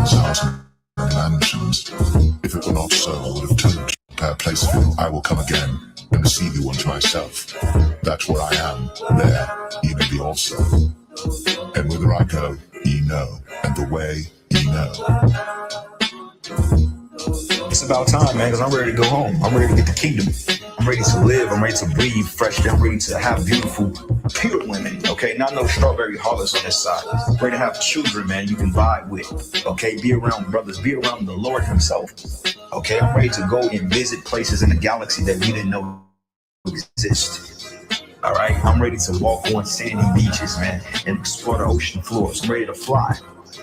God's house and mansions. If it were not so, I would have told you, prepare a place for you. I will come again and receive you unto myself, that where I am, there ye may be also. And whither I go, ye know, and the way ye know. It's about time, man, because I'm ready to go home. I'm ready to get the kingdom. I'm ready to live. I'm ready to breathe fresh. I'm ready to have beautiful, pure women, okay? Not no strawberry hollis on this side. I'm ready to have children, man, you can vibe with, okay? Be around brothers. Be around the Lord himself, okay? I'm ready to go and visit places in the galaxy that we didn't know exist, all right? I'm ready to walk on sandy beaches, man, and explore the ocean floors. I'm ready to fly,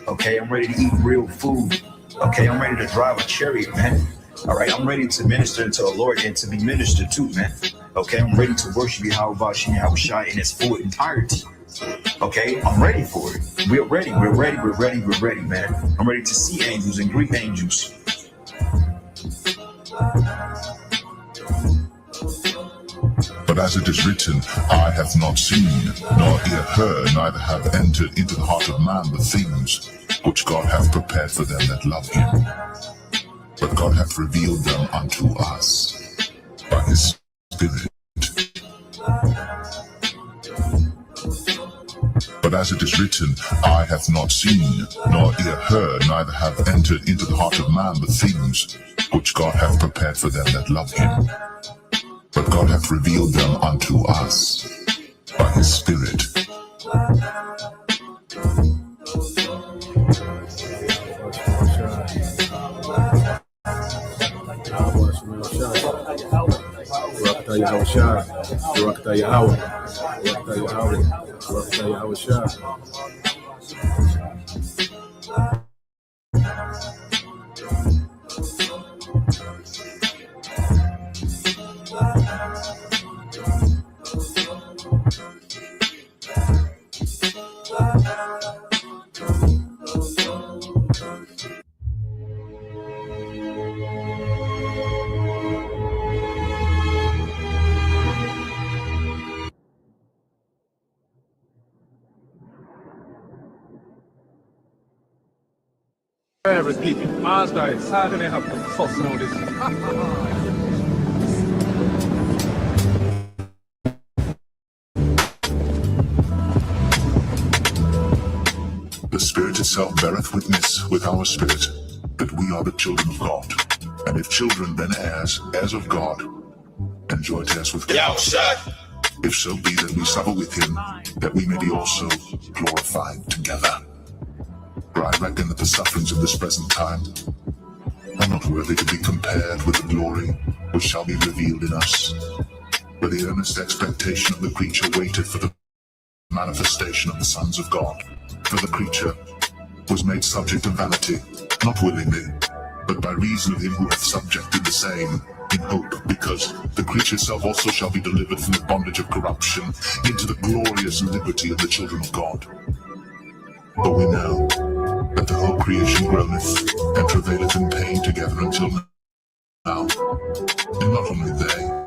okay? I'm ready to eat real food. Okay, I'm ready to drive a chariot, man. All right, I'm ready to minister to the Lord and to be ministered to, man. Okay, I'm ready to worship Yahushua in its full entirety. Okay, I'm ready for it. We're ready, man. I'm ready to see angels and greet angels. But as it is written, eye hath not seen, nor ear heard, neither have entered into the heart of man the things which God hath prepared for them that love him. But God hath revealed them unto us by his Spirit. But as it is written, eye hath not seen, nor ear heard, neither have entered into the heart of man the things which God hath prepared for them that love him. But God hath revealed them unto us by his Spirit. Repeating Mazda is how do they have to fuss all this? The Spirit itself beareth witness with our spirit that we are the children of God. And if children, then heirs, heirs of God, and joint heirs with God. If so be that we suffer with him, that we may be also glorified together. For I reckon that the sufferings of this present time are not worthy to be compared with the glory which shall be revealed in us. For the earnest expectation of the creature waited for the manifestation of the sons of God. For the creature was made subject to vanity, not willingly, but by reason of him who hath subjected the same, in hope, because the creature itself also shall be delivered from the bondage of corruption into the glorious liberty of the children of God. For we know that the whole creation groaneth and travaileth in pain together until now. And not only they,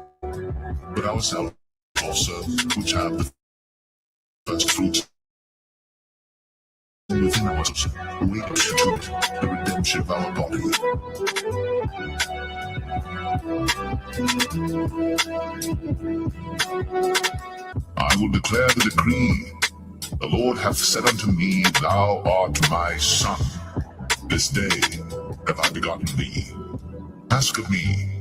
but ourselves also, which have the first fruits within ourselves, wait to the redemption of our body. I will declare the decree. The Lord hath said unto me, Thou art my son. This day have I begotten thee. Ask of me,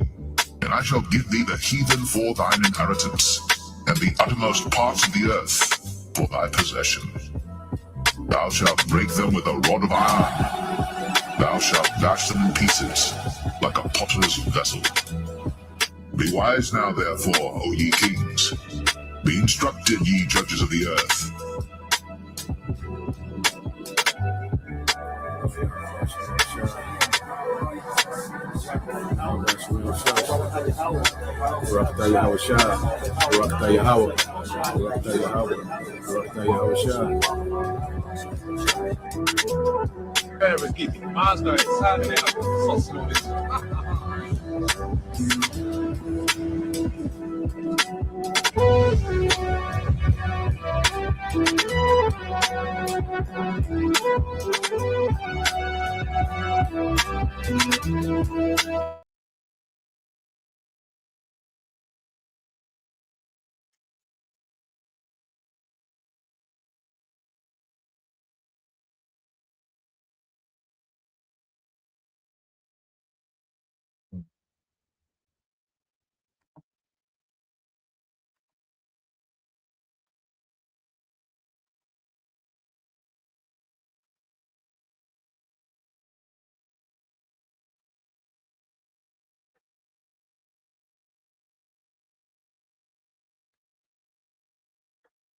and I shall give thee the heathen for thine inheritance, and the uttermost parts of the earth for thy possession. Thou shalt break them with a rod of iron. Thou shalt dash them in pieces like a potter's vessel. Be wise now, therefore, O ye kings. Be instructed, ye judges of the earth. Repeating Mazda is how do they have to fuss all this?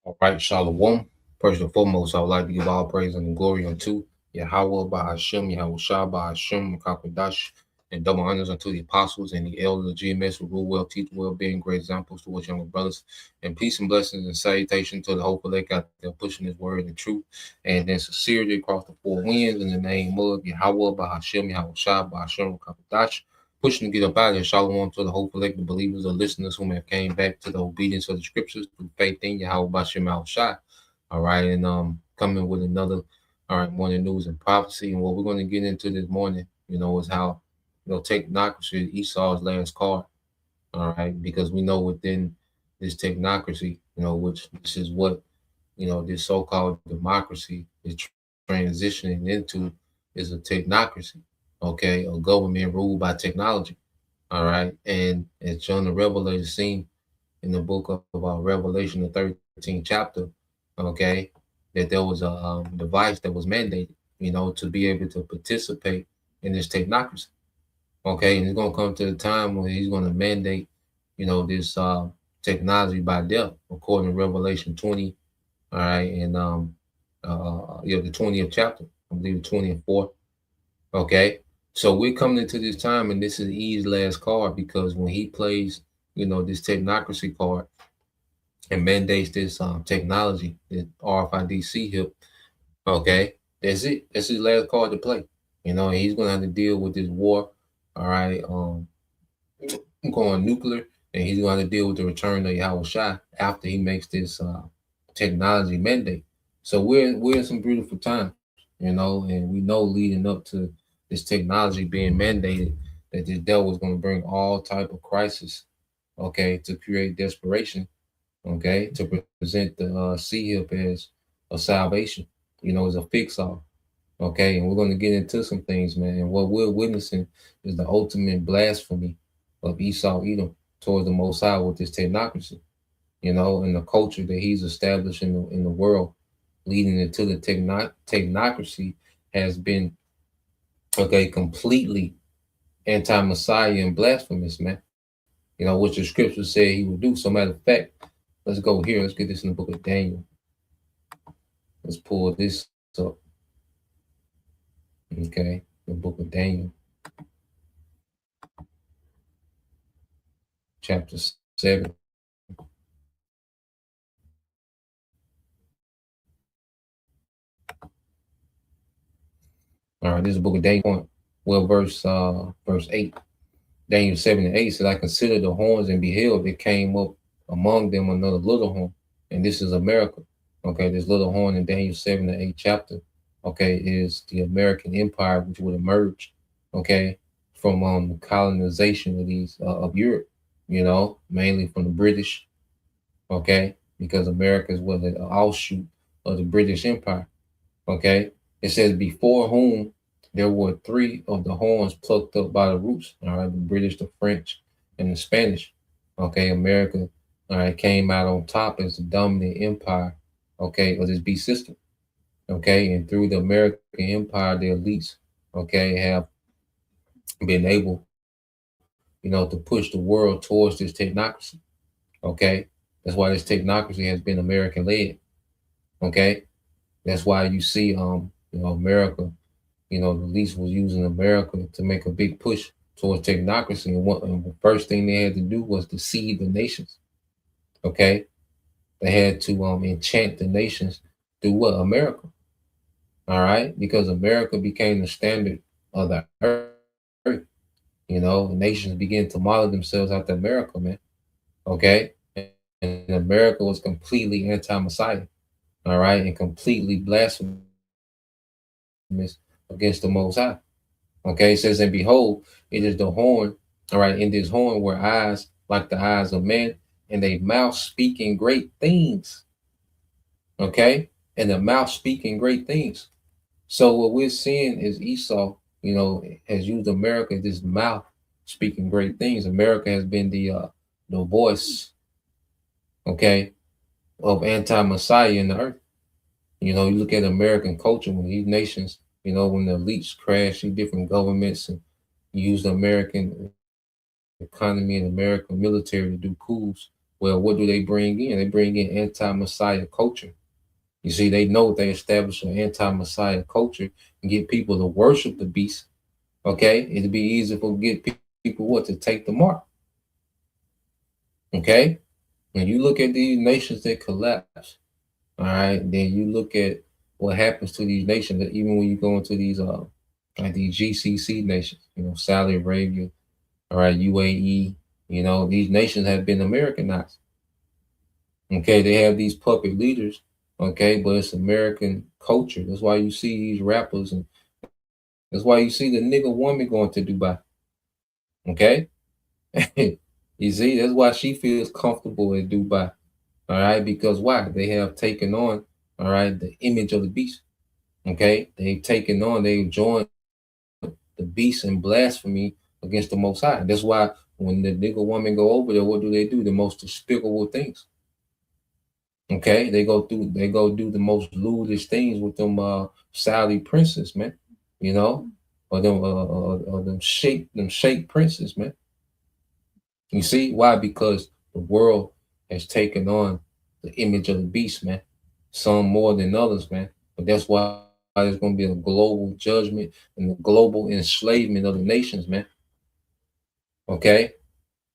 All right, Shalom. First and foremost, I would like to give all praise and glory unto Yahweh by Hashem, Yahweh Shah by Hashem, Makakodash, and double honors unto the apostles and the elders of GMS who rule well, teach well, being great examples to us younger brothers. And peace and blessings and salutation to the hopeful elect out there pushing his word and truth. And then sincerity across the four winds in the name of Yahweh by Hashem, Yahweh Shah by Hashem, Makakodash. Pushing to get up out of here. Shalom to the hopeful elect, the believers or listeners who have came back to the obedience of the scriptures through faith in Yahweh Bashem Al Shai. All right, and coming with another morning news and prophecy. And what we're going to get into this morning, is how technocracy Esau's last card. All right, because we know within this technocracy, which this is what this so-called democracy is transitioning into, is a technocracy. Okay, a government ruled by technology. All right, and as John the Revelator seen in the book of Revelation, the 13th chapter, okay, that there was a device that was mandated, to be able to participate in this technocracy. Okay, and it's going to come to the time when he's going to mandate, this technology by death, according to Revelation 20. All right, and the 20th chapter, I believe the 24th. Okay, so we're coming into this time, and this is E's last card, because when he plays, this technocracy card and mandates this technology, the RFID chip, okay, that's it. That's his last card to play. And he's gonna have to deal with this war. All right, going nuclear, and he's gonna have to deal with the return of Yahweh Shai after he makes this technology mandate. So we're in some beautiful times, and we know leading up to this technology being mandated that the devil is going to bring all type of crisis, okay, to create desperation, okay, to present the C-hip as a salvation, as a fix-all, okay, and we're going to get into some things, man. And what we're witnessing is the ultimate blasphemy of Esau Edom towards the Most High with this technocracy, and the culture that he's established in the world, leading into the technocracy has been, okay, completely anti-Messiah and blasphemous, man. Which the scripture said he would do. So matter of fact, let's go here. Let's get this in the book of Daniel. Let's pull this up. Okay, the book of Daniel, chapter 7. All right, this is the book of Daniel. Well, verse 8. Daniel 7 and 8 says, I considered the horns and beheld there came up among them another little horn. And this is America. Okay, this little horn in Daniel 7 and 8 chapter, okay, is the American empire, which would emerge, okay, from the colonization of these of Europe, mainly from the British, okay, because America is what an offshoot of the British Empire. Okay, it says before whom there were three of the horns plucked up by the roots. All right, the British, the French, and the Spanish. Okay, America, all right, came out on top as the dominant empire, okay, of this beast system. Okay, and through the American empire, the elites, okay, have been able, to push the world towards this technocracy. Okay, that's why this technocracy has been American led. Okay, that's why you see, America, the elites was using America to make a big push towards technocracy. And the first thing they had to do was deceive the nations. Okay, they had to enchant the nations through what? America. All right, because America became the standard of the earth. The nations began to model themselves after America, man. Okay, and America was completely anti-Messiah. all right, and completely blasphemous against the Most High. Okay, it says, and behold, it is the horn, all right, in this horn were eyes like the eyes of men, and a mouth speaking great things. Okay, and the mouth speaking great things. So what we're seeing is Esau, has used America as this mouth speaking great things. America has been the voice, okay, of anti-Messiah in the earth. You look at American culture when these nations, when the elites crash these different governments and use the American economy and American military to do coups. Well, what do they bring in? They bring in anti-Messiah culture. You see, they know they establish an anti-Messiah culture and get people to worship the beast. Okay, it'd be easy for get people what to take the mark. Okay, when you look at these nations that collapse, all right, then you look at what happens to these nations. Even when you go into these like these GCC nations, Saudi Arabia, all right, UAE, these nations have been Americanized. Okay, they have these puppet leaders. Okay, but it's American culture. That's why you see these rappers, and that's why you see the nigga woman going to Dubai. Okay, you see, that's why she feels comfortable in Dubai. All right, because why? They have taken on, all right, the image of the beast. Okay, they've joined the beast in blasphemy against the Most High. That's why when the nigga woman go over there, what do? The most despicable things. Okay, they go do the most lewdest things with them Saudi princes, man. You know, or them shake princes, man. You see why? Because the world has taken on the image of the beast, man. Some more than others, man. But that's why there's going to be a global judgment and a global enslavement of the nations, man. Okay,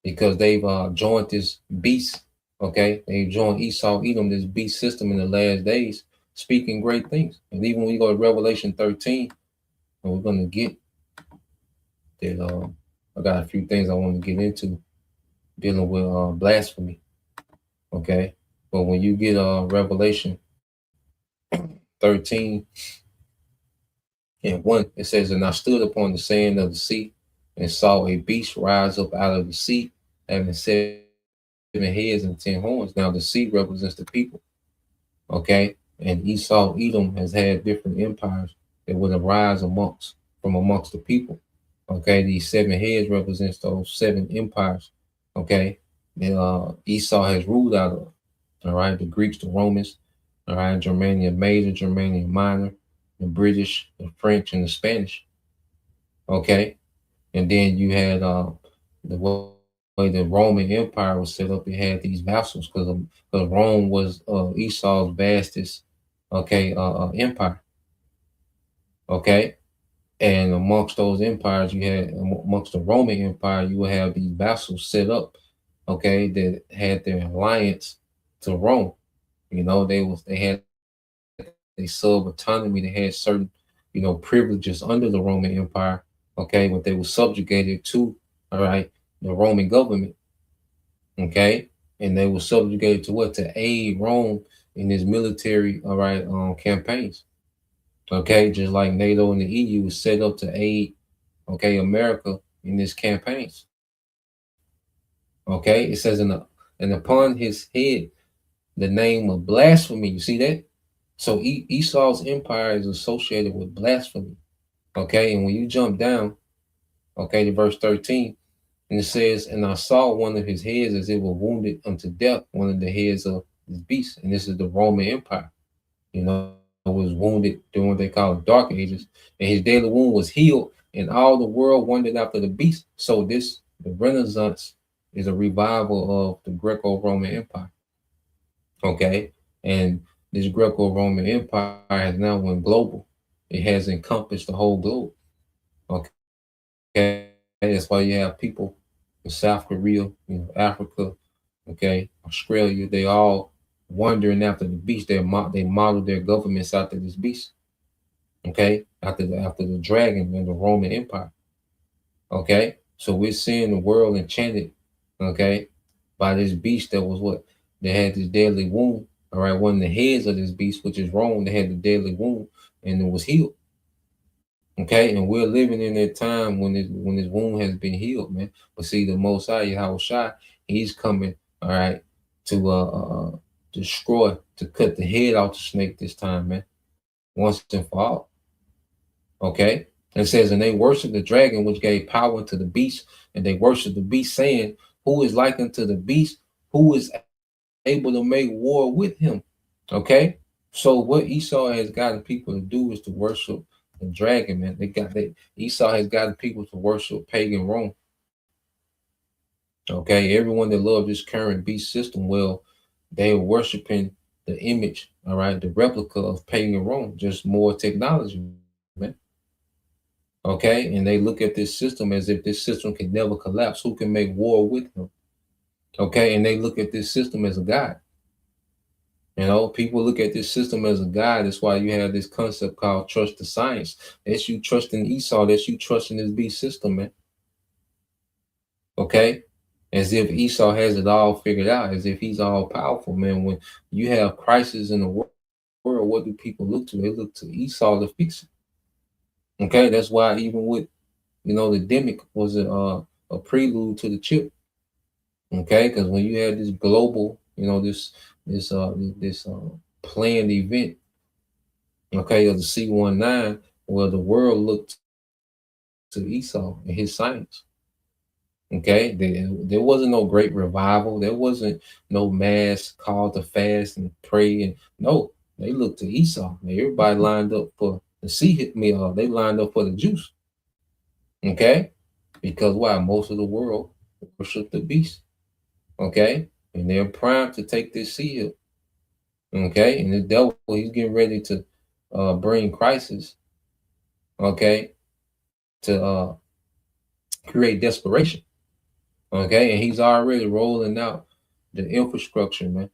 because they've joined this beast. Okay, they joined Esau, Edom, this beast system in the last days, speaking great things. And even when you go to Revelation 13, and we're going to get that. I got a few things I want to get into dealing with blasphemy. Okay, but when you get Revelation 13 and 1, it says, "And I stood upon the sand of the sea and saw a beast rise up out of the sea, having 7 heads and 10 horns." Now the sea represents the people. Okay, and Esau, Edom has had different empires that would arise amongst the people. Okay, these 7 heads represents those 7 empires. Okay, that Esau has ruled out of. All right, the Greeks, the Romans, all right, Germania Major, Germania Minor, the British, the French, and the Spanish. Okay, and then you had the way the Roman Empire was set up. It had these vassals because Rome was Esau's vastest, okay, empire. Okay, and amongst those empires, you had amongst the Roman Empire, you would have these vassals set up, okay, that had their alliance to Rome. They had a sub autonomy. They had certain, privileges under the Roman Empire. Okay, but they were subjugated to, all right, the Roman government. Okay, and they were subjugated to what? To aid Rome in his military, all right, campaigns. Okay, just like NATO and the EU was set up to aid, okay, America in his campaigns. Okay, it says and upon his head the name of blasphemy. You see that? So Esau's empire is associated with blasphemy. Okay, and when you jump down, okay, to verse 13, and it says, "And I saw one of his heads as it were wounded unto death," one of the heads of this beast, and this is the Roman Empire. Was wounded during what they call the Dark Ages, and his daily wound was healed, and all the world wondered after the beast. So the Renaissance is a revival of the Greco-Roman Empire. Okay, and this Greco-Roman Empire has now went global. It has encompassed the whole globe. Okay, that's why you have people in South Korea, Africa, okay, Australia. They all wandering after the beast. They model their governments after this beast. Okay, after the dragon and the Roman Empire. Okay, so we're seeing the world enchanted. Okay, by this beast that was what they had this deadly wound. all right, one of the heads of this beast, which is Rome, that had the deadly wound, and it was healed. Okay, and we're living in that time when this wound has been healed, man. But see, the Most High, Yahweh Shai, he's coming, all right, to destroy, to cut the head off the snake this time, man, once and for all. Okay, and it says, and they worship the dragon, which gave power to the beast, and they worship the beast, saying, "Who is like unto the beast? Who is able to make war with him?" Okay, so what Esau has gotten people to do is to worship the dragon, man. Esau has gotten people to worship pagan Rome. Okay, everyone that loved this current beast system, well, they are worshiping the image, all right, the replica of pagan Rome, just more technology, man. Okay, and they look at this system as if this system can never collapse. Who can make war with him? Okay, and they look at this system as a god. You know, people look at this system as a god. That's why you have this concept called trust the science. That's you trusting Esau. That's you trusting this beast system, man. Okay, as if Esau has it all figured out, as if he's all powerful, man. When you have crisis in the world, what do people look to? They look to Esau to fix it. Okay, that's why even with the demic was a prelude to the chip. Okay, because when you had this global, this planned event, okay, of the C-19, well, the world looked to Esau and his science. Okay, there wasn't no great revival. There wasn't no mass call to fast and pray. And no, they looked to Esau. Everybody lined up for the hit me. They lined up for the juice. Okay, because why? Most of the world worship the beast. Okay, and they're primed to take this seal. Okay, and the devil, he's getting ready to bring crisis. Okay, to create desperation. Okay, and he's already rolling out the infrastructure, man.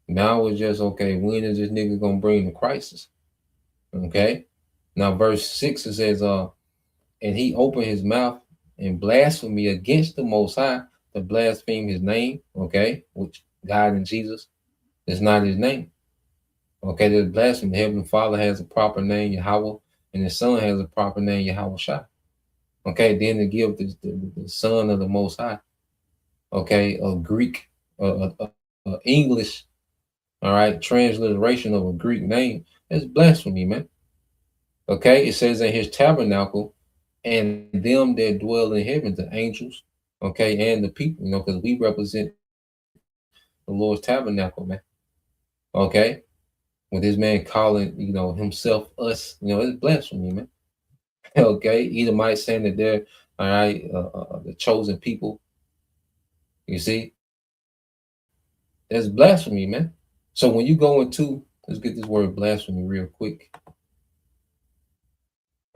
Now it's just okay. When is this nigga gonna bring the crisis? Okay. Now verse 6 it says, and he opened his mouth in blasphemy against the Most High, to blaspheme his name. Okay, which God and Jesus is not his name. Okay, there's blasphemy. The Heavenly Father has a proper name, Yahweh, and the Son has a proper name, Yahweh Shai. Okay, then to give the Son of the Most High, okay, a Greek, English, all right, transliteration of a Greek name, that's blasphemy, man. Okay, it says in his tabernacle, and them that dwell in heaven, the angels, okay, and the people, because we represent the Lord's tabernacle, man. Okay, with this man calling, himself us, it's blasphemy, man. Okay, Edomite saying that they're all right, the chosen people. You see, that's blasphemy, man. So when you go into, let's get this word blasphemy real quick.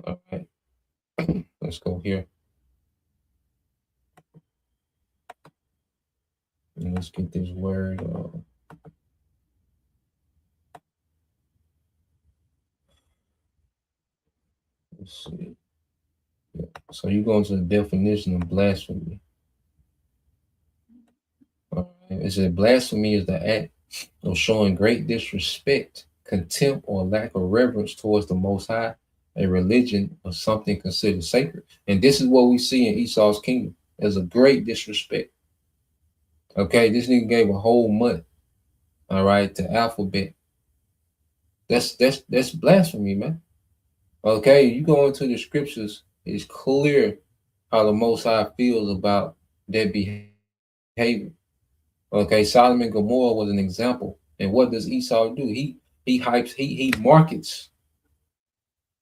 All right, let's go here. And let's get this word. Let's see. Yeah. So you go into the definition of blasphemy. All right. It says blasphemy is the act of showing great disrespect, contempt, or lack of reverence towards the Most High, a religion, or something considered sacred. And this is what we see in Esau's kingdom. There's a great disrespect. Okay, this nigga gave a whole month, all right, to alphabet. That's blasphemy, man. Okay, you go into the scriptures, it's clear how the Most High feels about their behavior. Okay, Solomon and Gomorrah was an example. And what does Esau do? He hypes, he markets,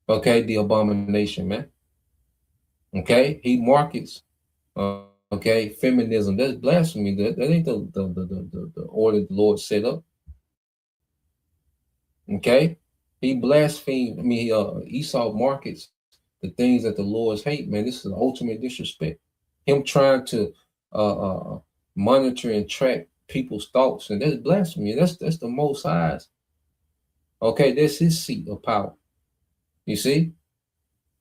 okay, the abomination, man. Okay, he markets, okay, feminism. That's blasphemy. That ain't the order the Lord set up. Okay, he blasphemed. Esau markets the things that the Lord's hate, man. This is ultimate disrespect. Him trying to monitor and track people's thoughts, and that's blasphemy. That's the Most High's. Okay, that's his seat of power. You see,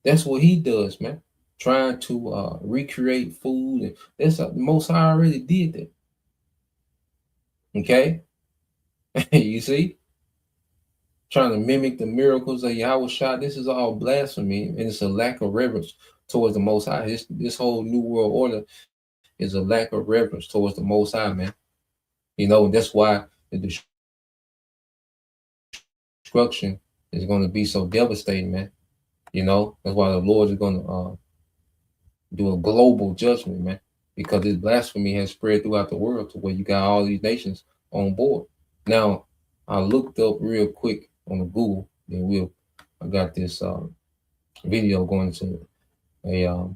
that's what he does, man. Trying to recreate food, and that's the Most High already did that. Okay, You see, trying to mimic the miracles of Yahweh Shah. This is all blasphemy, and it's a lack of reverence towards the Most High. This whole New World Order is a lack of reverence towards the Most High, man. You know, that's why the destruction is going to be so devastating, man. You know, that's why the Lord is going to do a global judgment, man, because this blasphemy has spread throughout the world to where you got all these nations on board. Now, I looked up real quick on the Google, then I got this video going to a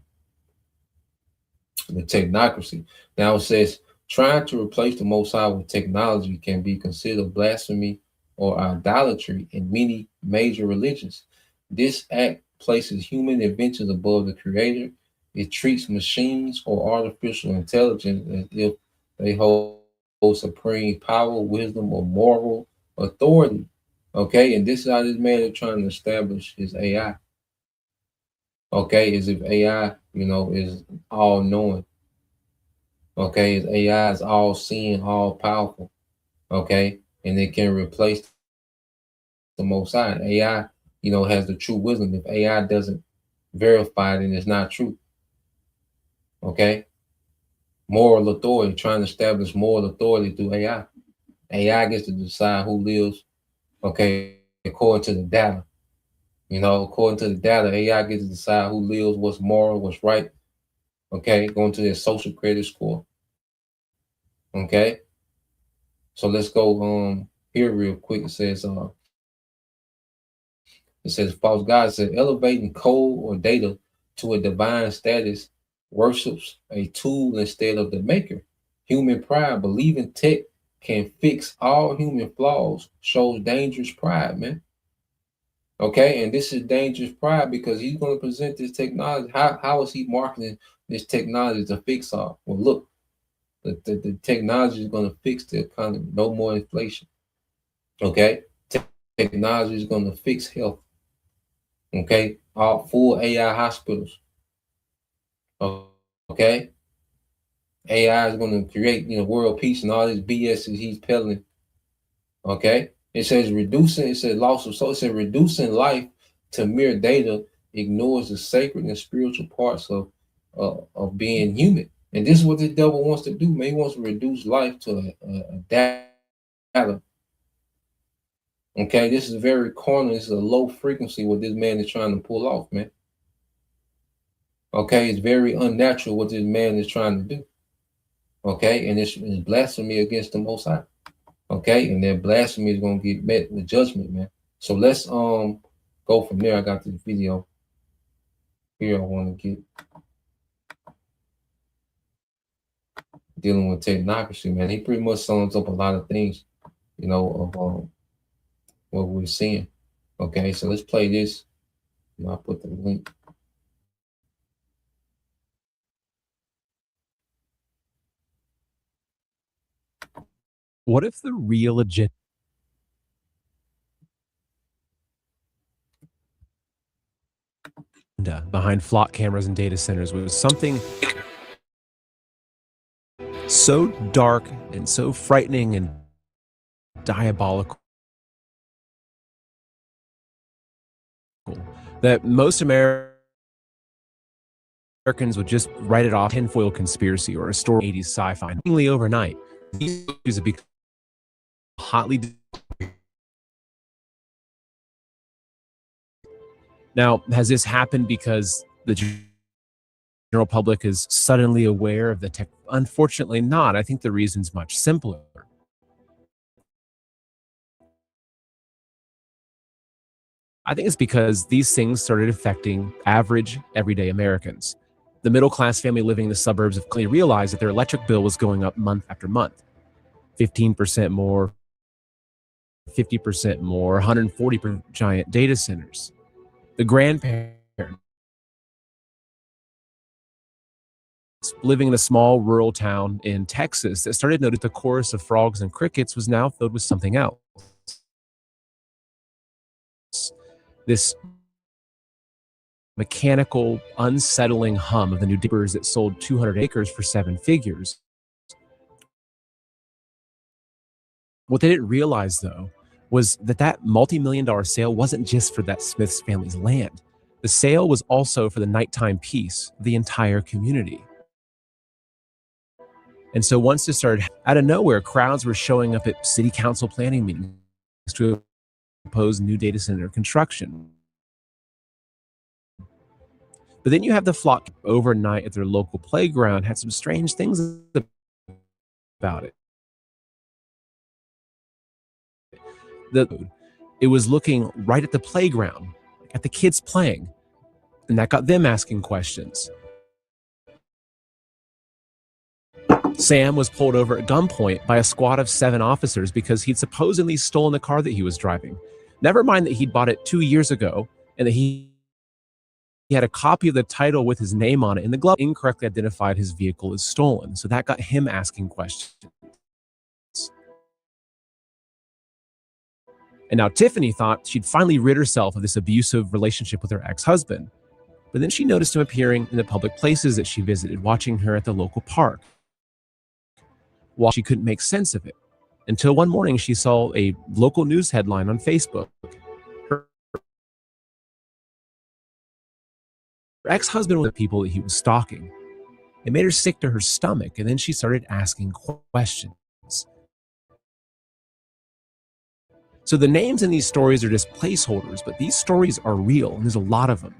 the Technocracy. Now it says trying to replace the Most High with technology can be considered blasphemy or idolatry in many major religions. This act places human inventions above the Creator. It treats machines or artificial intelligence as if they hold supreme power, wisdom, or moral authority. Okay, and this is how this man is trying to establish his AI. Okay, as if AI, you know, is all knowing. Okay, his AI is all seeing, all powerful. Okay, and it can replace the Most High. AI, you know, has the true wisdom. If AI doesn't verify it, then it's not true. Okay, moral authority, trying to establish moral authority through AI. AI gets to decide who lives. Okay, according to the data. You know, according to the data, AI gets to decide who lives, what's moral, what's right. Okay, going to their social credit score. Okay, so let's go here real quick. It says false God said elevating code or data to a divine status worships a tool instead of the maker. Human pride, believing tech can fix all human flaws, shows dangerous pride, man. Okay, and this is dangerous pride because he's going to present this technology. How is he marketing this technology to fix all? Well, look, the technology is going to fix the economy. No more inflation. Okay, technology is going to fix health. Okay, all full AI hospitals. Okay, AI is going to create, you know, world peace and all this BS that he's peddling. Okay, it says reducing. It says loss of soul. It says reducing life to mere data ignores the sacred and spiritual parts of being human. And this is what the devil wants to do, man. He wants to reduce life to a data. Okay, this is very corner. This is a low frequency what this man is trying to pull off, man. Okay, it's very unnatural what this man is trying to do. Okay, and it's blasphemy against the Most High. Okay, and that blasphemy is gonna get met with judgment, man. So let's go from there. I got this video here. I want to get dealing with technocracy, man. He pretty much sums up a lot of things, you know, of what we're seeing. Okay, so let's play this. I'll put the link. What if the real agenda behind flock cameras and data centers was something so dark and so frightening and diabolical that most Americans would just write it off tinfoil conspiracy or a story 80s sci-fi? Overnight, these issues have become hotly. Now, has this happened because the general public is suddenly aware of the tech? Unfortunately not. I think the reason's much simpler. I think it's because these things started affecting average, everyday Americans. The middle-class family living in the suburbs of Clay realized that their electric bill was going up month after month. 15% more, 50% more, 140% giant data centers. The grandparents living in a small rural town in Texas that started to notice the chorus of frogs and crickets was now filled with something else. This mechanical, unsettling hum of the new dippers that sold 200 acres for 7 figures What they didn't realize, though, was that multi-million-dollar sale wasn't just for that Smith's family's land. The sale was also for the nighttime peace of the entire community. And so once it started, out of nowhere, crowds were showing up at city council planning meetings to oppose new data center construction. But then you have the flock overnight at their local playground had some strange things about it. It was looking right at the playground, at the kids playing, and that got them asking questions. Sam was pulled over at gunpoint by a squad of 7 officers because he'd supposedly stolen the car that he was driving. Never mind that he'd bought it 2 years ago and that he had a copy of the title with his name on it, and the glove incorrectly identified his vehicle as stolen. So that got him asking questions. And now Tiffany thought she'd finally rid herself of this abusive relationship with her ex-husband. But then she noticed him appearing in the public places that she visited, watching her at the local park. While she couldn't make sense of it, until one morning she saw a local news headline on Facebook. Her ex-husband was the people that he was stalking. It made her sick to her stomach, and then she started asking questions. So the names in these stories are just placeholders, but these stories are real, and there's a lot of them.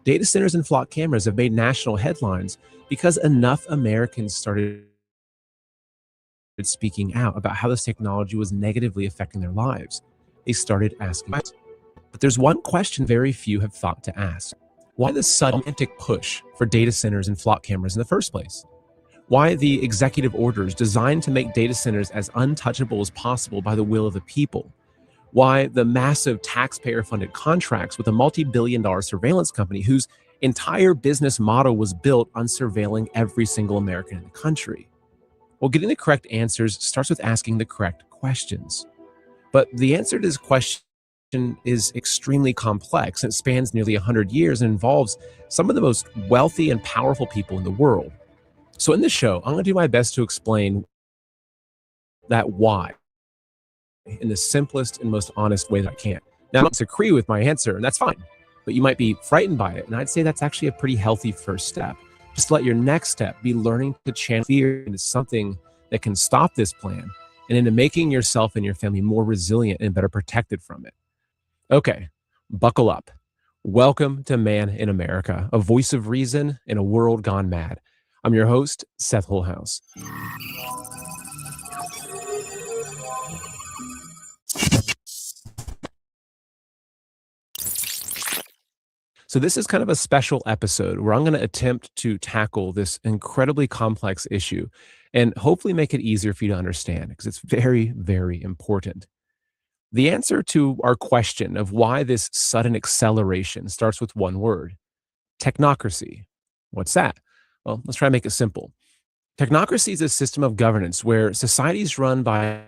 Data centers and flock cameras have made national headlines because enough Americans started speaking out about how this technology was negatively affecting their lives. They started asking. But there's one question very few have thought to ask. Why the sudden push for data centers and flock cameras in the first place? Why the executive orders designed to make data centers as untouchable as possible by the will of the people? Why the massive taxpayer-funded contracts with a multi-billion-dollar surveillance company whose entire business model was built on surveilling every single American in the country? Well, getting the correct answers starts with asking the correct questions. But the answer to this question is extremely complex. It spans nearly 100 years and involves some of the most wealthy and powerful people in the world. So in this show, I'm going to do my best to explain that why in the simplest and most honest way that I can. Now, I don't disagree with my answer, and that's fine. But you might be frightened by it, and I'd say that's actually a pretty healthy first step. Just let your next step be learning to channel fear into something that can stop this plan and into making yourself and your family more resilient and better protected from it. Okay, buckle up. Welcome to Man in America, a voice of reason in a world gone mad. I'm your host, Seth Holhouse. So this is kind of a special episode where I'm going to attempt to tackle this incredibly complex issue and hopefully make it easier for you to understand because it's very, very important. The answer to our question of why this sudden acceleration starts with one word: technocracy. What's that? Well, let's try to make it simple. Technocracy is a system of governance where society is run by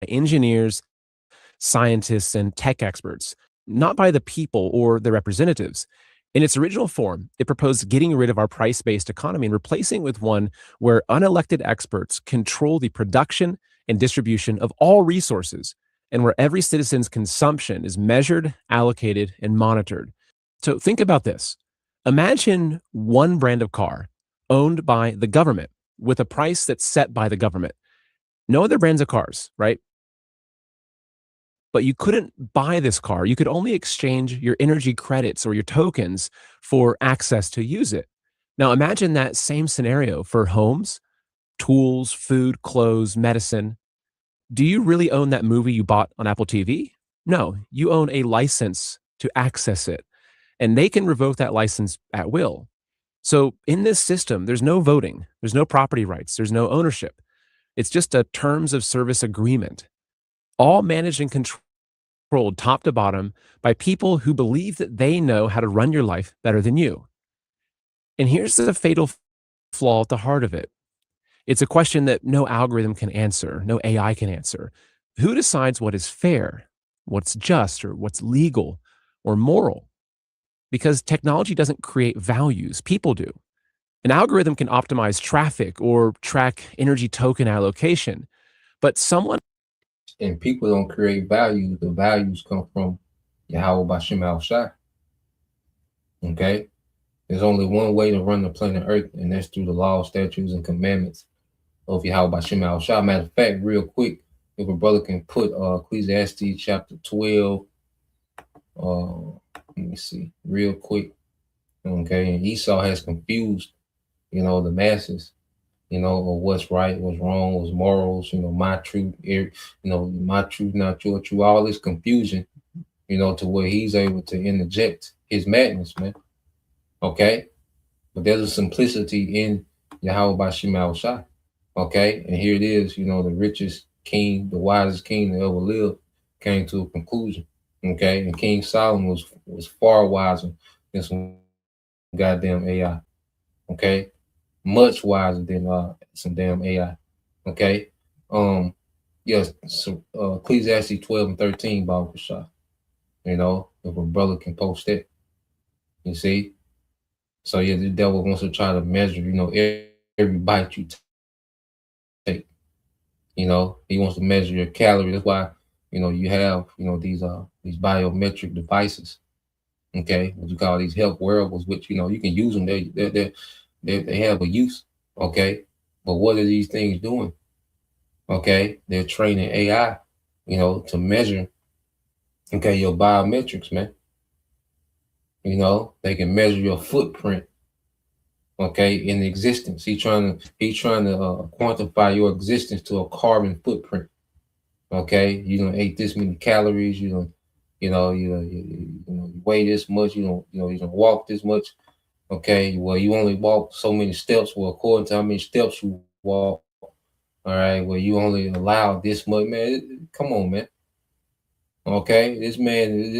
engineers, scientists, and tech experts, not by the people or their representatives. In its original form, it proposed getting rid of our price-based economy and replacing it with one where unelected experts control the production and distribution of all resources, and where every citizen's consumption is measured, allocated, and monitored. So think about this. Imagine one brand of car owned by the government with a price that's set by the government. No other brands of cars, right? But you couldn't buy this car. You could only exchange your energy credits or your tokens for access to use it. Now imagine that same scenario for homes, tools, food, clothes, medicine. Do you really own that movie you bought on Apple TV? No, you own a license to access it, and they can revoke that license at will. So in this system, there's no voting, there's no property rights, there's no ownership. It's just a terms of service agreement, all managed and controlled top to bottom by people who believe that they know how to run your life better than you. And here's the fatal flaw at the heart of it. It's a question that no algorithm can answer, no AI can answer. Who decides what is fair, what's just, or what's legal or moral? Because technology doesn't create values, people do. An algorithm can optimize traffic or track energy token allocation, but someone and people don't create value. The values come from Yahweh Bashem Al Shai. Okay? There's only one way to run the planet Earth, and that's through the laws, statutes, and commandments of Yahweh Bashem Al Shai. Matter of fact, real quick, if a brother can put Ecclesiastes chapter 12, let me see, real quick. Okay, and Esau has confused, the masses, of what's right, what's wrong, what's morals, my truth, my truth, not your truth, all this confusion, to where he's able to interject his madness, man. Okay, but there's a simplicity in Yahweh Bashem Al Shai. Okay, and here it is, the richest king, the wisest king that ever lived, came to a conclusion. Okay, and King Solomon was far wiser than some goddamn AI. Okay, much wiser than some damn AI. Okay, yes, so Ecclesiastes 12 and 13, Baba Kashah. If a brother can post it, you see. So yeah, the devil wants to try to measure, every bite you take. He wants to measure your calories. That's why, you have, these biometric devices. Okay, what you call these health wearables, which you can use them. They have a use. Okay, but what are these things doing? Okay, they're training AI, to measure. Okay, your biometrics, man. They can measure your footprint. Okay, in existence, he's trying to quantify your existence to a carbon footprint. Okay, you don't ate this many calories. You don't, you weigh this much. You don't walk this much. Okay, well, you only walk so many steps. Well, according to how many steps you walk, all right. Well, you only allow this much, man. Come on, man. Okay, this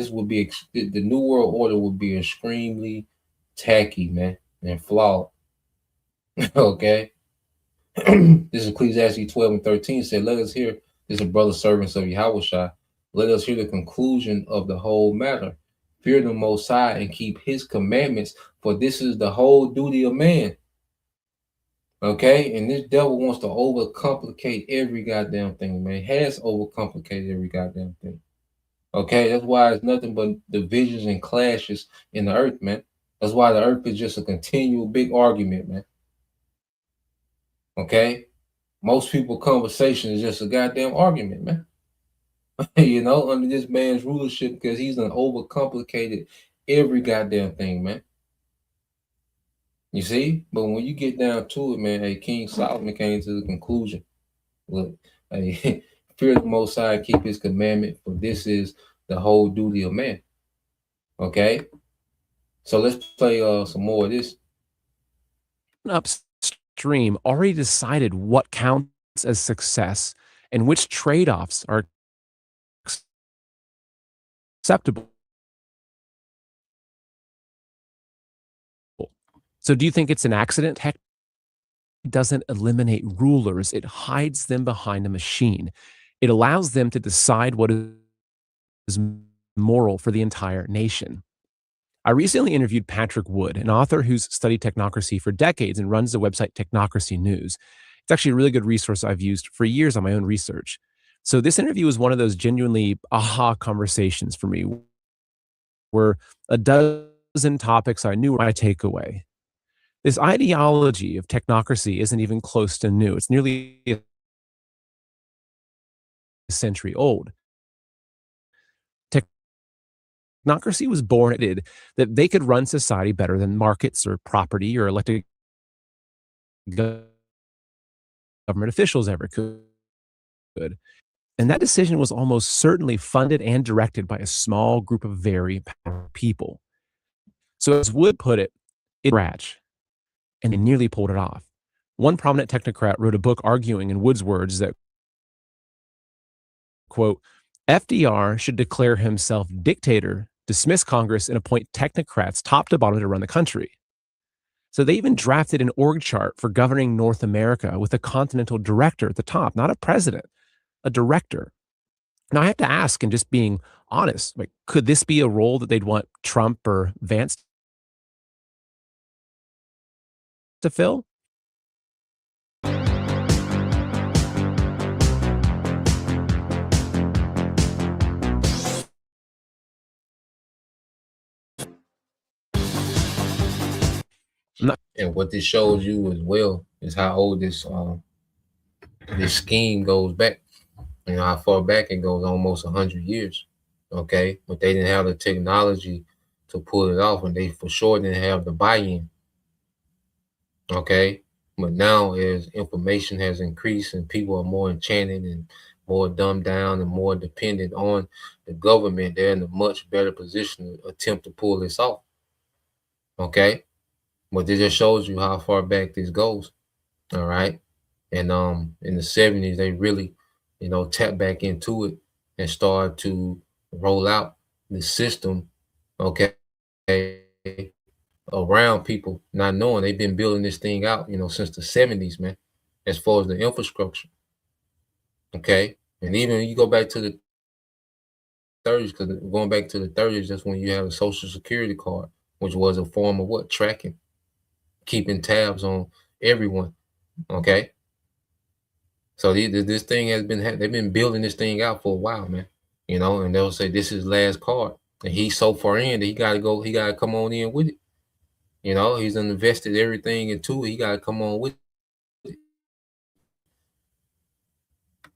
would be the New World Order would be extremely tacky, man, and flawed. Okay. This is Ecclesiastes 12 and 13 said, let us hear, this is brother servants of Yahushua, let us hear the conclusion of the whole matter. Fear the Most High and keep his commandments, for this is the whole duty of man. Okay, and this devil wants to overcomplicate every goddamn thing, man. Has overcomplicated every goddamn thing. Okay, that's why it's nothing but divisions and clashes in the earth, man. That's why the earth is just a continual big argument, man. Okay, most people conversation is just a goddamn argument, man. Under this man's rulership, because he's done overcomplicated every goddamn thing, man. You see, but when you get down to it, man, hey, King Solomon came to the conclusion, look, hey, fear the Most High and keep his commandment, for this is the whole duty of man. Okay, so let's play some more of this. Upstream already decided what counts as success and which trade-offs are acceptable. So do you think it's an accident? Heck, it doesn't eliminate rulers. It hides them behind a machine. It allows them to decide what is moral for the entire nation. I recently interviewed Patrick Wood, an author who's studied technocracy for decades and runs the website Technocracy News. It's actually a really good resource I've used for years on my own research. So this interview was one of those genuinely aha conversations for me, where a dozen topics I knew were my takeaway. This ideology of technocracy isn't even close to new. It's nearly a century old. Technocracy was born that they could run society better than markets or property or elected government officials ever could. And that decision was almost certainly funded and directed by a small group of very powerful people. So as Wood put it, scratch, and they nearly pulled it off. One prominent technocrat wrote a book arguing, in Wood's words, that, quote, FDR should declare himself dictator, dismiss Congress, and appoint technocrats top to bottom to run the country. So they even drafted an org chart for governing North America with a continental director at the top, not a president, a director. Now I have to ask, and just being honest, like, could this be a role that they'd want Trump or Vance to fill? And what this shows you as well is how old this scheme goes back. You know how far back it goes, almost 100 years. Okay, but they didn't have the technology to pull it off, and they for sure didn't have the buy-in. Okay, but now as information has increased and people are more enchanted and more dumbed down and more dependent on the government, they're in a much better position to attempt to pull this off. Okay, but it just shows you how far back this goes. All right. And in the 70s, they really, tapped back into it and started to roll out the system, okay, around people not knowing they've been building this thing out, since the 70s, man, as far as the infrastructure. Okay. And even when you go back to the 30s, because going back to the 30s, that's when you have a social security card, which was a form of what? Tracking, keeping tabs on everyone. Okay. So this thing has been, they've been building this thing out for a while, man. And they'll say this is last card. And he's so far in that he got to come on in with it. He's invested everything into it. He got to come on with it.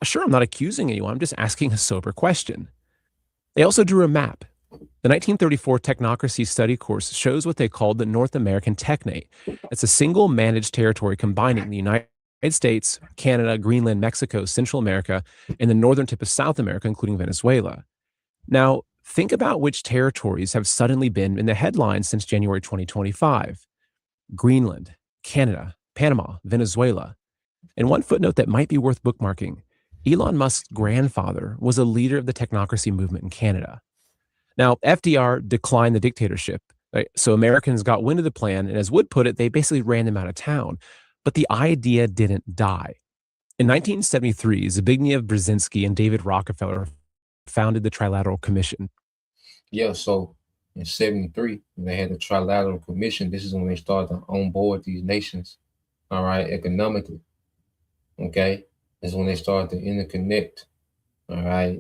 Sure, I'm not accusing anyone. I'm just asking a sober question. They also drew a map. The 1934 Technocracy study course shows what they called the North American Technate. It's a single managed territory combining the United States, Canada, Greenland, Mexico, Central America, and the northern tip of South America, including Venezuela. Now, think about which territories have suddenly been in the headlines since January 2025. Greenland, Canada, Panama, Venezuela. And one footnote that might be worth bookmarking: Elon Musk's grandfather was a leader of the technocracy movement in Canada. Now, FDR declined the dictatorship, right? So Americans got wind of the plan, and as Wood put it, they basically ran him out of town. But the idea didn't die. In 1973, Zbigniew Brzezinski and David Rockefeller founded the Trilateral Commission. Yeah, so in 73, when they had the Trilateral Commission, this is when they started to onboard these nations, all right, economically. Okay, this is when they started to interconnect, all right,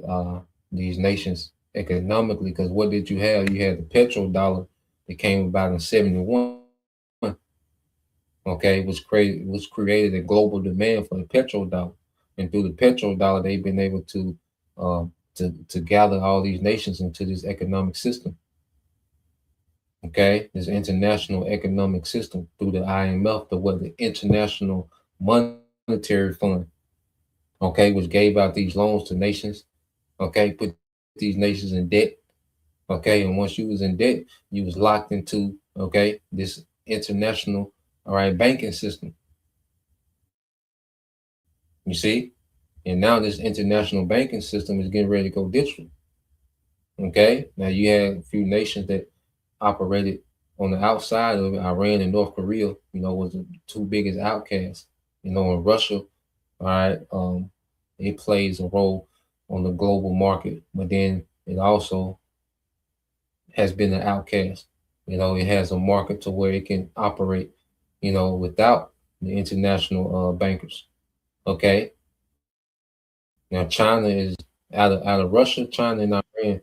these nations economically. Because what did you have? You had the petrodollar that came about in 71. Okay, was created a global demand for the petrodollar, and through the petrodollar, they've been able to gather all these nations into this economic system. Okay, this international economic system through the IMF, the International Monetary Fund. Okay, which gave out these loans to nations. Okay, put these nations in debt. Okay, and once you was in debt, you was locked into this international banking system. You see, and now this international banking system is getting ready to go digital. Okay, now you had a few nations that operated on the outside of it. Iran and North Korea, was the two biggest outcasts. And Russia, all right, it plays a role on the global market, but then it also has been an outcast. It has a market to where it can operate, without the international bankers. Okay. Now China is out of Russia, China and Iran.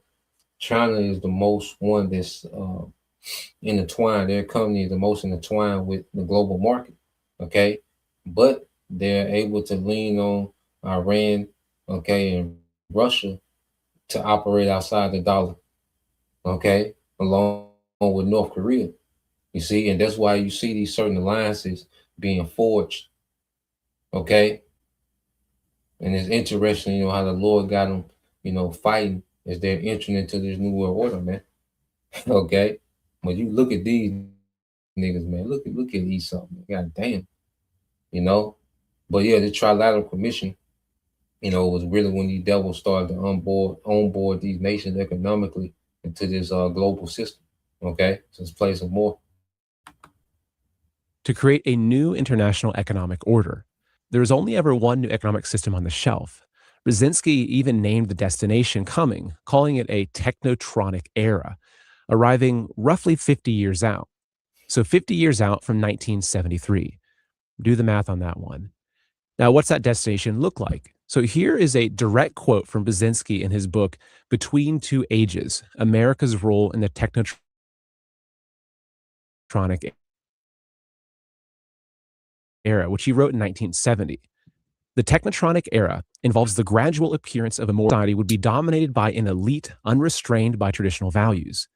China is the most one that's intertwined. Their economy is the most intertwined with the global market. Okay, but they're able to lean on Iran, and Russia to operate outside the dollar. Okay, along with North Korea. You see, and that's why you see these certain alliances being forged. Okay, and it's interesting, how the Lord got them, fighting as they're entering into this new world order, man. Okay, but you look at these niggas, man. Look at Esau, man. God damn, But yeah, the Trilateral Commission, was really when these devils started to onboard these nations economically into this global system. Okay, so let's play some more. To create a new international economic order. There was only ever one new economic system on the shelf. Brzezinski even named the destination coming, calling it a technotronic era, arriving roughly 50 years out. So 50 years out from 1973. Do the math on that one. Now, what's that destination look like? So here is a direct quote from Brzezinski in his book, Between Two Ages, America's Role in the Technotronic era, which he wrote in 1970. The Technotronic era involves the gradual appearance of a more society would be dominated by an elite unrestrained by traditional values.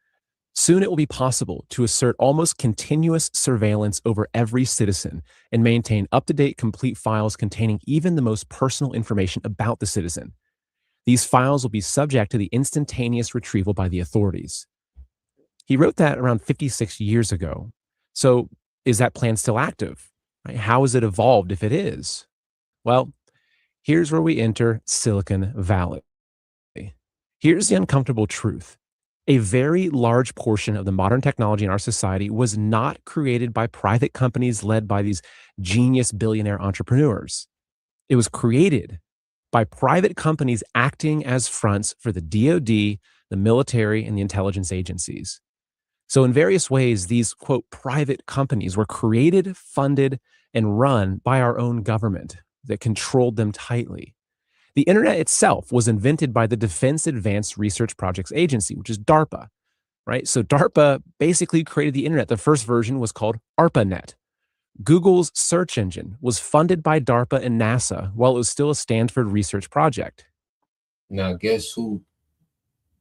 Soon it will be possible to assert almost continuous surveillance over every citizen and maintain up-to-date complete files containing even the most personal information about the citizen. These files will be subject to the instantaneous retrieval by the authorities. He wrote that around 56 years ago. So is that plan still active? Right? How has it evolved if it is? Well, here's where we enter Silicon Valley. Here's the uncomfortable truth. A very large portion of the modern technology in our society was not created by private companies led by these genius billionaire entrepreneurs. It was created by private companies acting as fronts for the DoD, the military, and the intelligence agencies. So in various ways, these, quote, private companies were created, funded, and run by our own government that controlled them tightly. The internet itself was invented by the Defense Advanced Research Projects Agency, which is DARPA, right? So DARPA basically created the internet. The first version was called ARPANET. Google's search engine was funded by DARPA and NASA while it was still a Stanford research project. Now, guess who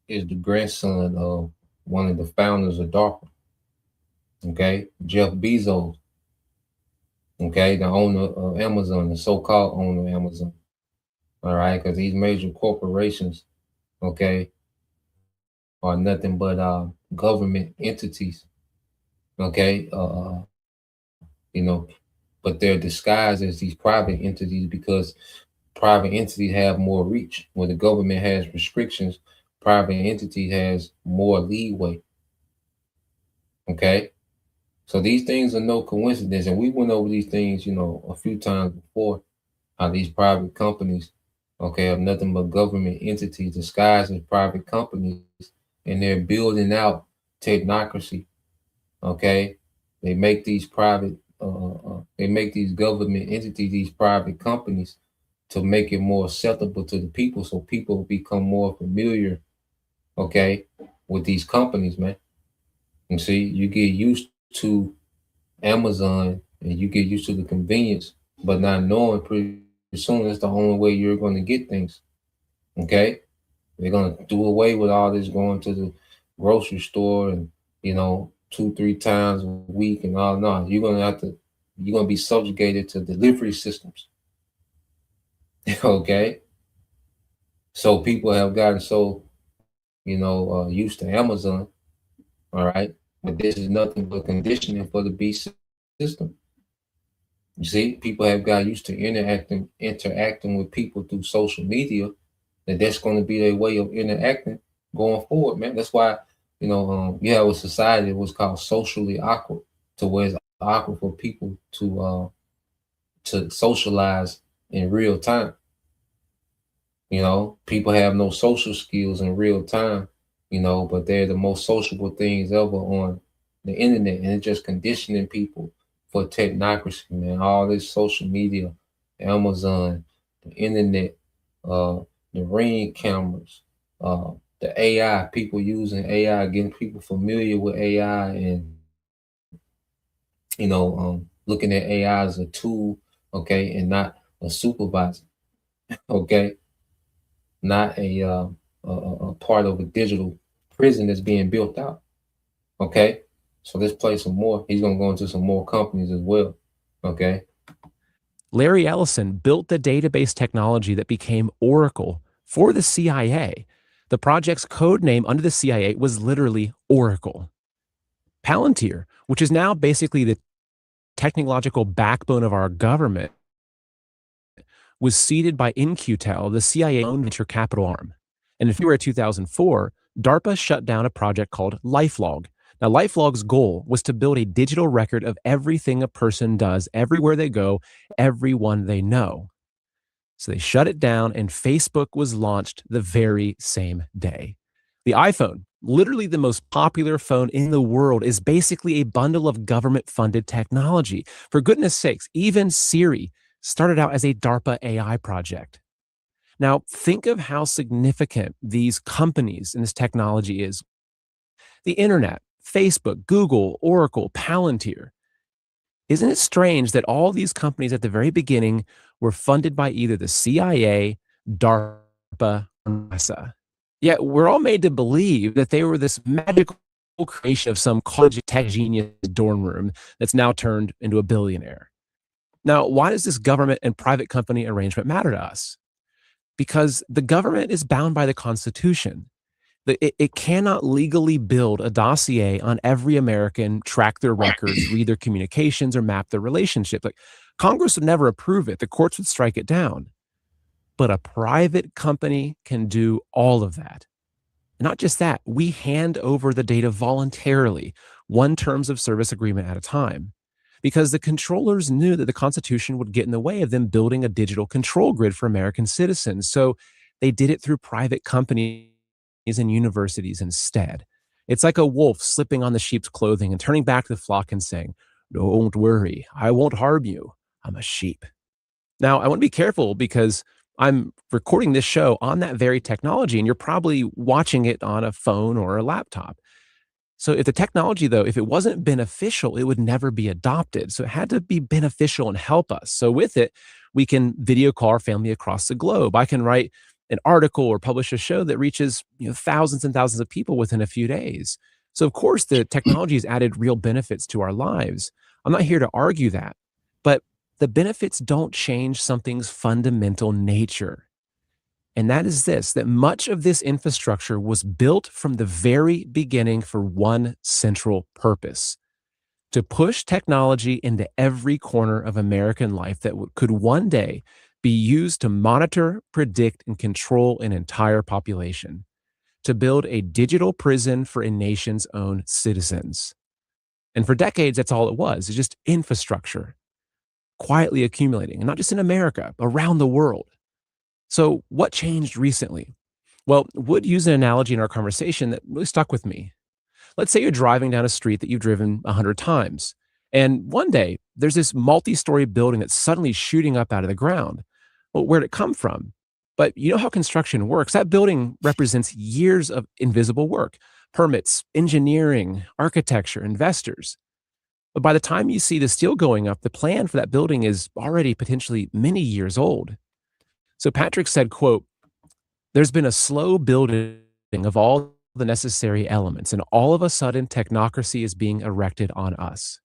is the grandson of one of the founders of DARPA? Okay, Jeff Bezos. Okay, the owner of Amazon, the so-called owner of Amazon. All right, because these major corporations, okay, are nothing but government entities. Okay, you know, but they're disguised as these private entities because private entities have more reach. Where the government has restrictions, private entity has more leeway. Okay, so these things are no coincidence, and we went over these things, a few times before. How these private companies, okay, have nothing but government entities disguised as private companies, and they're building out technocracy. Okay, they make these they make these government entities, these private companies, to make it more acceptable to the people, so people become more familiar, okay, with these companies, man. And see, you get used to Amazon and you get used to the convenience, but not knowing pretty soon it's the only way you're going to get things. Okay, they're going to do away with all this going to the grocery store and 2-3 times a week and all. No, you're going to be subjugated to delivery systems. Okay, so people have gotten so used to Amazon. All right, but this is nothing but conditioning for the beast system. You see, people have got used to interacting with people through social media, and that's going to be their way of interacting going forward, man. That's why, you have a society that was called socially awkward, to where it's awkward for people to socialize in real time. People have no social skills in real time, but they're the most sociable things ever on the internet, and it's just conditioning people for technocracy, man. All this social media, Amazon, the internet, the Ring cameras, the AI, people using AI, getting people familiar with AI, and looking at AI as a tool, okay, and not a supervisor, okay, not a part of a digital prison that's being built out, okay. So let's play some more. He's going to go into some more companies as well. Okay. Larry Ellison built the database technology that became Oracle for the CIA. The project's code name under the CIA was literally Oracle. Palantir, which is now basically the technological backbone of our government, was seeded by In-Q-Tel, the CIA-owned venture capital arm. And in February 2004, DARPA shut down a project called LifeLog. Now, LifeLog's goal was to build a digital record of everything a person does, everywhere they go, everyone they know. So they shut it down, and Facebook was launched the very same day. The iPhone, literally the most popular phone in the world, is basically a bundle of government-funded technology. For goodness sakes, even Siri started out as a DARPA AI project. Now, think of how significant these companies and this technology is. The internet, Facebook, Google, Oracle, Palantir. Isn't it strange that all these companies at the very beginning were funded by either the CIA, DARPA, or NASA? Yet we're all made to believe that they were this magical creation of some college tech genius dorm room that's now turned into a billionaire. Now, why does this government and private company arrangement matter to us? Because the government is bound by the Constitution. It cannot legally build a dossier on every American, track their records, read their communications, or map their relationships. Like Congress would never approve it. The courts would strike it down. But a private company can do all of that. And not just that, we hand over the data voluntarily, one terms of service agreement at a time, because the controllers knew that the Constitution would get in the way of them building a digital control grid for American citizens. So they did it through private companies and universities instead. It's like a wolf slipping on the sheep's clothing and turning back to the flock and saying, "Don't worry, I won't harm you. I'm a sheep." Now, I want to be careful because I'm recording this show on that very technology, and you're probably watching it on a phone or a laptop. So if the technology, though, if it wasn't beneficial, it would never be adopted. So it had to be beneficial and help us. So with it, we can video call our family across the globe. I can write an article or publish a show that reaches thousands and thousands of people within a few days. So of course, the technology has added real benefits to our lives. I'm not here to argue that, but the benefits don't change something's fundamental nature. And that is this, that much of this infrastructure was built from the very beginning for one central purpose: to push technology into every corner of American life that could one day be used to monitor, predict, and control an entire population, to build a digital prison for a nation's own citizens. And for decades, that's all it was. It's just infrastructure, quietly accumulating, and not just in America, around the world. So, what changed recently? Well, Wood used an analogy in our conversation that really stuck with me. Let's say you're driving down a street that you've driven 100 times, and one day there's this multi story building that's suddenly shooting up out of the ground. Well, where'd it come from? But you know how construction works. That building represents years of invisible work: permits, engineering, architecture, investors. But by the time you see the steel going up, the plan for that building is already potentially many years old. So Patrick said, quote, "There's been a slow building of all the necessary elements, and all of a sudden technocracy is being erected on us."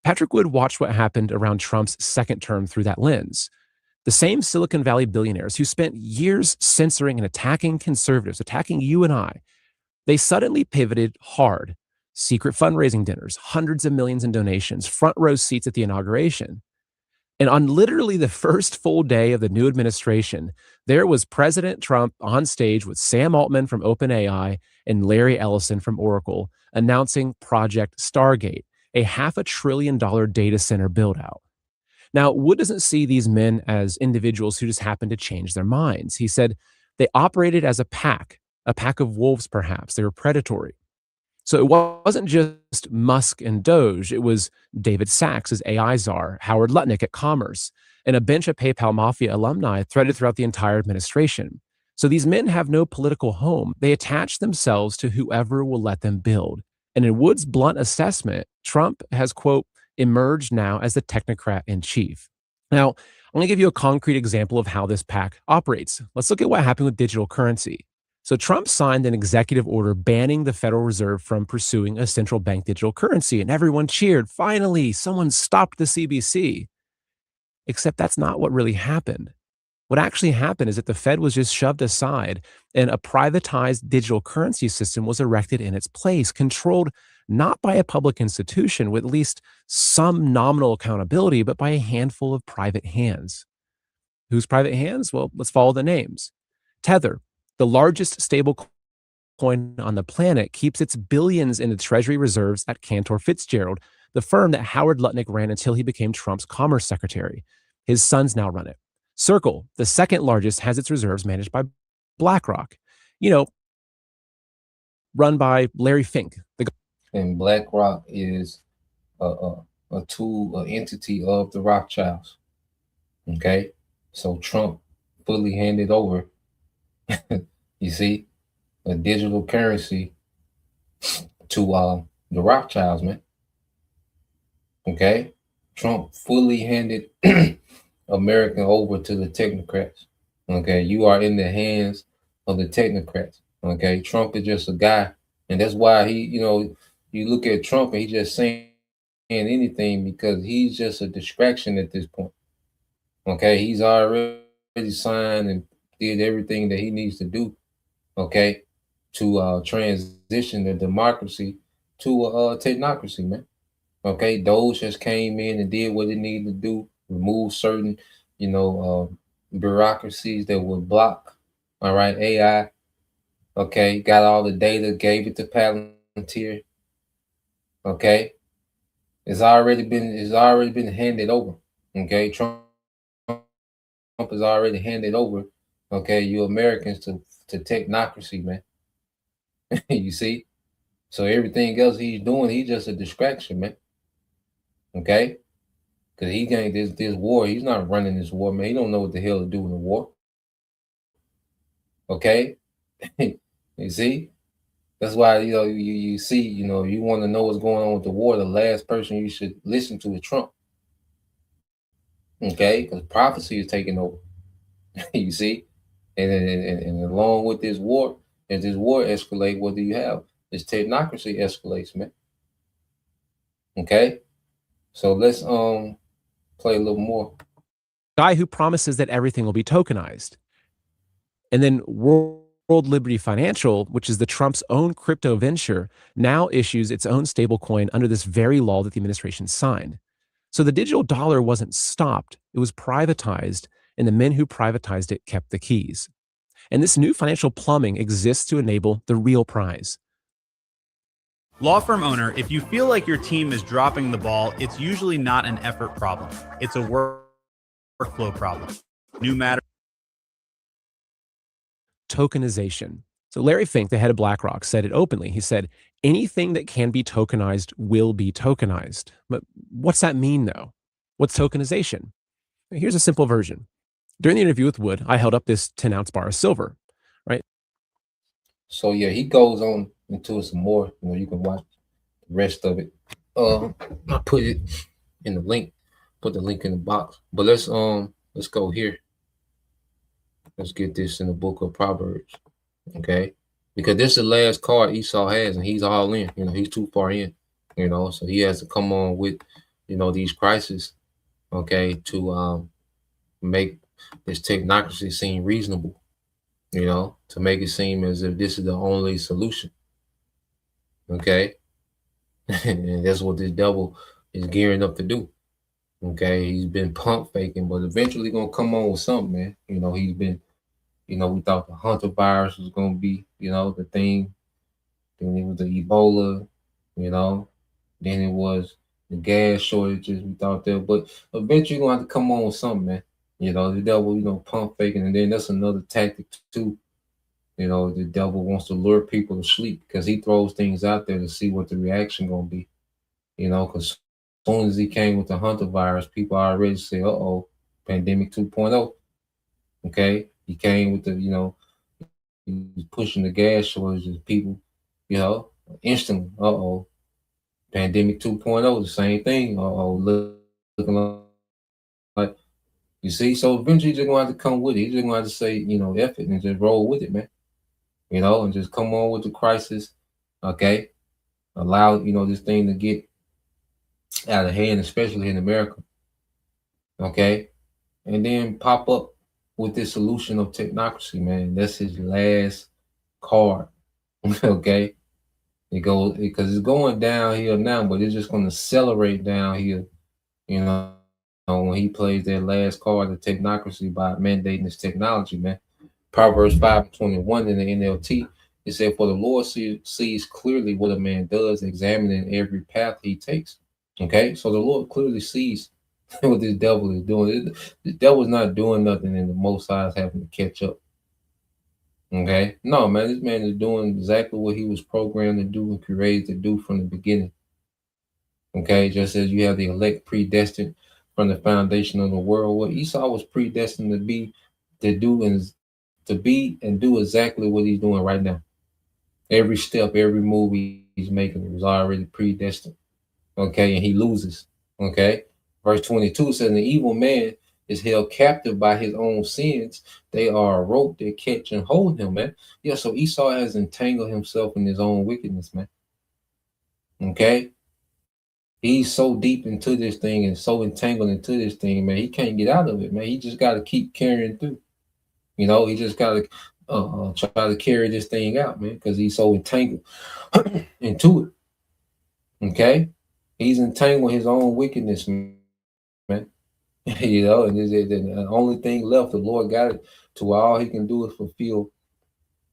Patrick Wood watched what happened around Trump's second term through that lens. The same Silicon Valley billionaires who spent years censoring and attacking conservatives, attacking you and I, they suddenly pivoted hard. Secret fundraising dinners, hundreds of millions in donations, front row seats at the inauguration. And on literally the first full day of the new administration, there was President Trump on stage with Sam Altman from OpenAI and Larry Ellison from Oracle announcing Project Stargate, a $500 billion data center build out. Now, Wood doesn't see these men as individuals who just happened to change their minds. He said they operated as a pack of wolves, perhaps. They were predatory. So it wasn't just Musk and Doge. It was David Sachs as AI czar, Howard Lutnick at Commerce, and a bench of PayPal Mafia alumni threaded throughout the entire administration. So these men have no political home. They attach themselves to whoever will let them build. And in Wood's blunt assessment, Trump has, quote, emerged now as the technocrat in chief. Now, I'm going to give you a concrete example of how this pack operates. Let's look at what happened with digital currency. So Trump signed an executive order banning the Federal Reserve from pursuing a central bank digital currency, and everyone cheered. Finally, someone stopped the CBC. Except that's not what really happened. What actually happened is that the Fed was just shoved aside and a privatized digital currency system was erected in its place, controlled not by a public institution with at least some nominal accountability, but by a handful of private hands. Whose private hands? Well, let's follow the names. Tether, the largest stable coin on the planet, keeps its billions in the treasury reserves at Cantor Fitzgerald, the firm that Howard Lutnick ran until he became Trump's commerce secretary. His sons now run it. Circle, the second largest, has its reserves managed by BlackRock, run by Larry Fink. And BlackRock is a tool, an entity of the Rothschilds. Okay, so Trump fully handed over, you see, a digital currency to the Rothschilds, man. Okay, Trump fully handed America over to the technocrats. Okay, you are in the hands of the technocrats. Okay, Trump is just a guy, and that's why you look at Trump and he's just saying anything because he's just a distraction at this point. Okay, he's already signed and did everything that he needs to do. Okay, to transition the democracy to technocracy, man. Okay, Doge just came in and did what it needed to do, remove certain, bureaucracies that would block, all right, AI. Okay, got all the data, gave it to Palantir. Okay, it's already been handed over. Okay, Trump has already handed over. Okay, you Americans to technocracy, man. You see, so everything else he's doing, he's just a distraction, man. Okay, because he gained this war. He's not running this war, man. He don't know what the hell to do in the war. Okay, you see, that's why you see, you want to know what's going on with the war. The last person you should listen to is Trump. Okay, because prophecy is taking over. You see, and along with this war, as this war escalate, what do you have? This technocracy escalates, man. Okay, so let's play a little more. Guy who promises that everything will be tokenized. And then World Liberty Financial, which is the Trump's own crypto venture, now issues its own stablecoin under this very law that the administration signed. So the digital dollar wasn't stopped, it was privatized, and the men who privatized it kept the keys. And this new financial plumbing exists to enable the real prize. Law firm owner, if you feel like your team is dropping the ball, it's usually not an effort problem. It's a workflow problem. New matter. Tokenization. So Larry Fink, the head of BlackRock, said it openly. He said, anything that can be tokenized will be tokenized. But what's that mean, though? What's tokenization? Here's a simple version. During the interview with Wood, I held up this 10-ounce bar of silver, right? So yeah, he goes on into it some more. You can watch the rest of it. I put it in the link. Put the link in the box. But let's go here. Let's get this in the book of Proverbs. Okay. Because this is the last card Esau has, and he's all in. He's too far in. So he has to come on with, these crises, okay, to make this technocracy seem reasonable, to make it seem as if this is the only solution. Okay. And that's what this devil is gearing up to do. Okay. He's been pump faking, but eventually gonna come on with something, man. He's been, we thought the Hunter virus was gonna be, the thing. Then it was the Ebola, then it was the gas shortages. We thought that, but eventually gonna have to come on with something, man. The devil, pump faking, and then that's another tactic too. The devil wants to lure people to sleep because he throws things out there to see what the reaction gonna be. Because as soon as he came with the Hunter virus, people already say, "Uh-oh, pandemic 2.0." Okay, he came with he was pushing the gas shortages. People, instantly, uh-oh, pandemic 2.0, the same thing. Uh-oh, looking like, you see. So eventually, you're gonna have to come with it. He's just gonna have to say, F it and just roll with it, man. And just come on with the crisis. Okay, allow this thing to get out of hand, especially in America. Okay, and then pop up with this solution of technocracy, man. That's his last card. Okay, it goes because it's going downhill now, but it's just going to accelerate downhill. When he plays that last card, the technocracy, by mandating this technology, man. Proverbs 5:21 in the NLT, it said, "For the Lord sees clearly what a man does, examining every path he takes." Okay, so the Lord clearly sees what this devil is doing. The devil's not doing nothing, and the Most High is having to catch up. Okay, no, man, this man is doing exactly what he was programmed to do and created to do from the beginning. Okay, just as you have the elect predestined from the foundation of the world, what Esau was predestined to be, to do, and do exactly what he's doing right now. Every step, every move he's making was already predestined. Okay, and he loses. Okay, Verse 22 says, the evil man is held captive by his own sins. They are a rope that catch and hold him, man. Yeah, so Esau has entangled himself in his own wickedness, man. Okay? He's so deep into this thing and so entangled into this thing, man. He can't get out of it, man. He just got to keep carrying through. You know, he just got to try to carry this thing out, man, because he's so entangled into it. Okay? He's entangled his own wickedness, man. You know, and the only thing left, the Lord got it to where all he can do is fulfill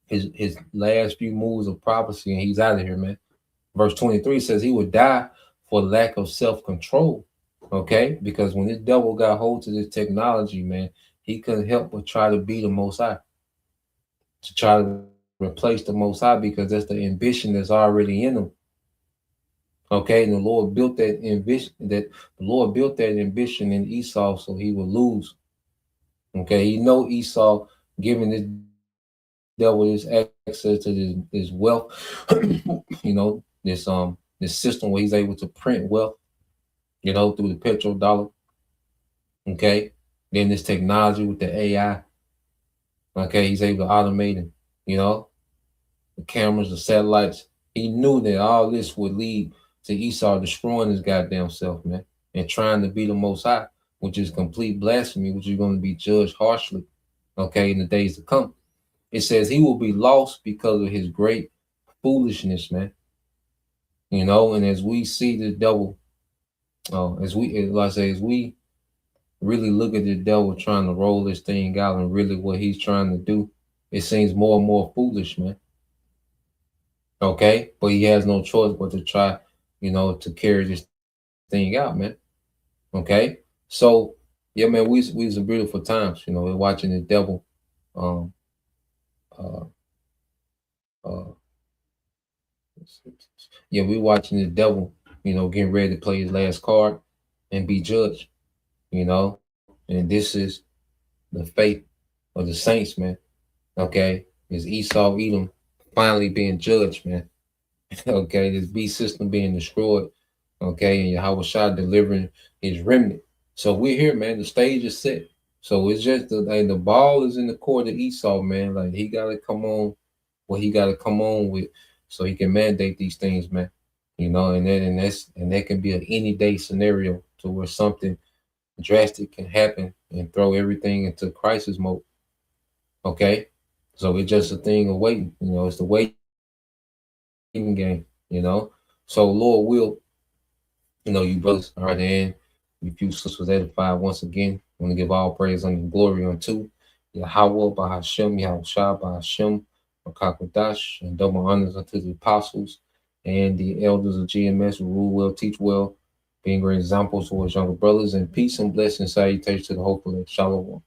his last few moves of prophecy, and he's out of here, man. Verse 23 says he would die for lack of self-control. Okay, because when this devil got hold to this technology, man, he couldn't help but try to be the Most High, to try to replace the Most High, because that's the ambition that's already in him. Okay, and the Lord built that ambition in Esau so he would lose. Okay, you know, Esau giving this devil this access to this wealth, you know, this system where he's able to print wealth, you know, through the petrodollar. Okay, then this technology with the AI. Okay, he's able to automate it, you know, the cameras, the satellites. He knew that all this would lead to Esau destroying his goddamn self, man, and trying to be the Most High, which is complete blasphemy, which is going to be judged harshly, okay, in the days to come. It says he will be lost because of his great foolishness, man. You know, and as we see the devil, as we really look at the devil trying to roll this thing out and really what he's trying to do, it seems more and more foolish, man. Okay, but he has no choice but to try, you know, to carry this thing out, man. Okay, so yeah, man, we some beautiful times, you know, we're watching the devil, um, uh, uh, yeah, we're watching the devil, you know, getting ready to play his last card and be judged, you know, and this is the fate of the saints, man. Okay, is Esau Edom finally being judged, man? Okay, this beast system being destroyed. Okay, and Yahweh Shah delivering his remnant. So we're here, man. The stage is set. So it's just the ball is in the court of Esau, man. Like he got to come on, what he got to come on with, so he can mandate these things, man. You know, and that can be an any day scenario to where something drastic can happen and throw everything into crisis mode. Okay, so it's just a thing of waiting. You know, it's the waiting game. You know, so Lord will, you know, you brothers are at the end. You few sisters edified once again. I want to give all praise and glory unto Yahweh by Hashem, Yahweh by Hashem, Makakwadash, and double honors unto the apostles and the elders of GMS who rule well, teach well, being great examples towards younger brothers, and peace and blessing salutations to the hopeful. Shalom.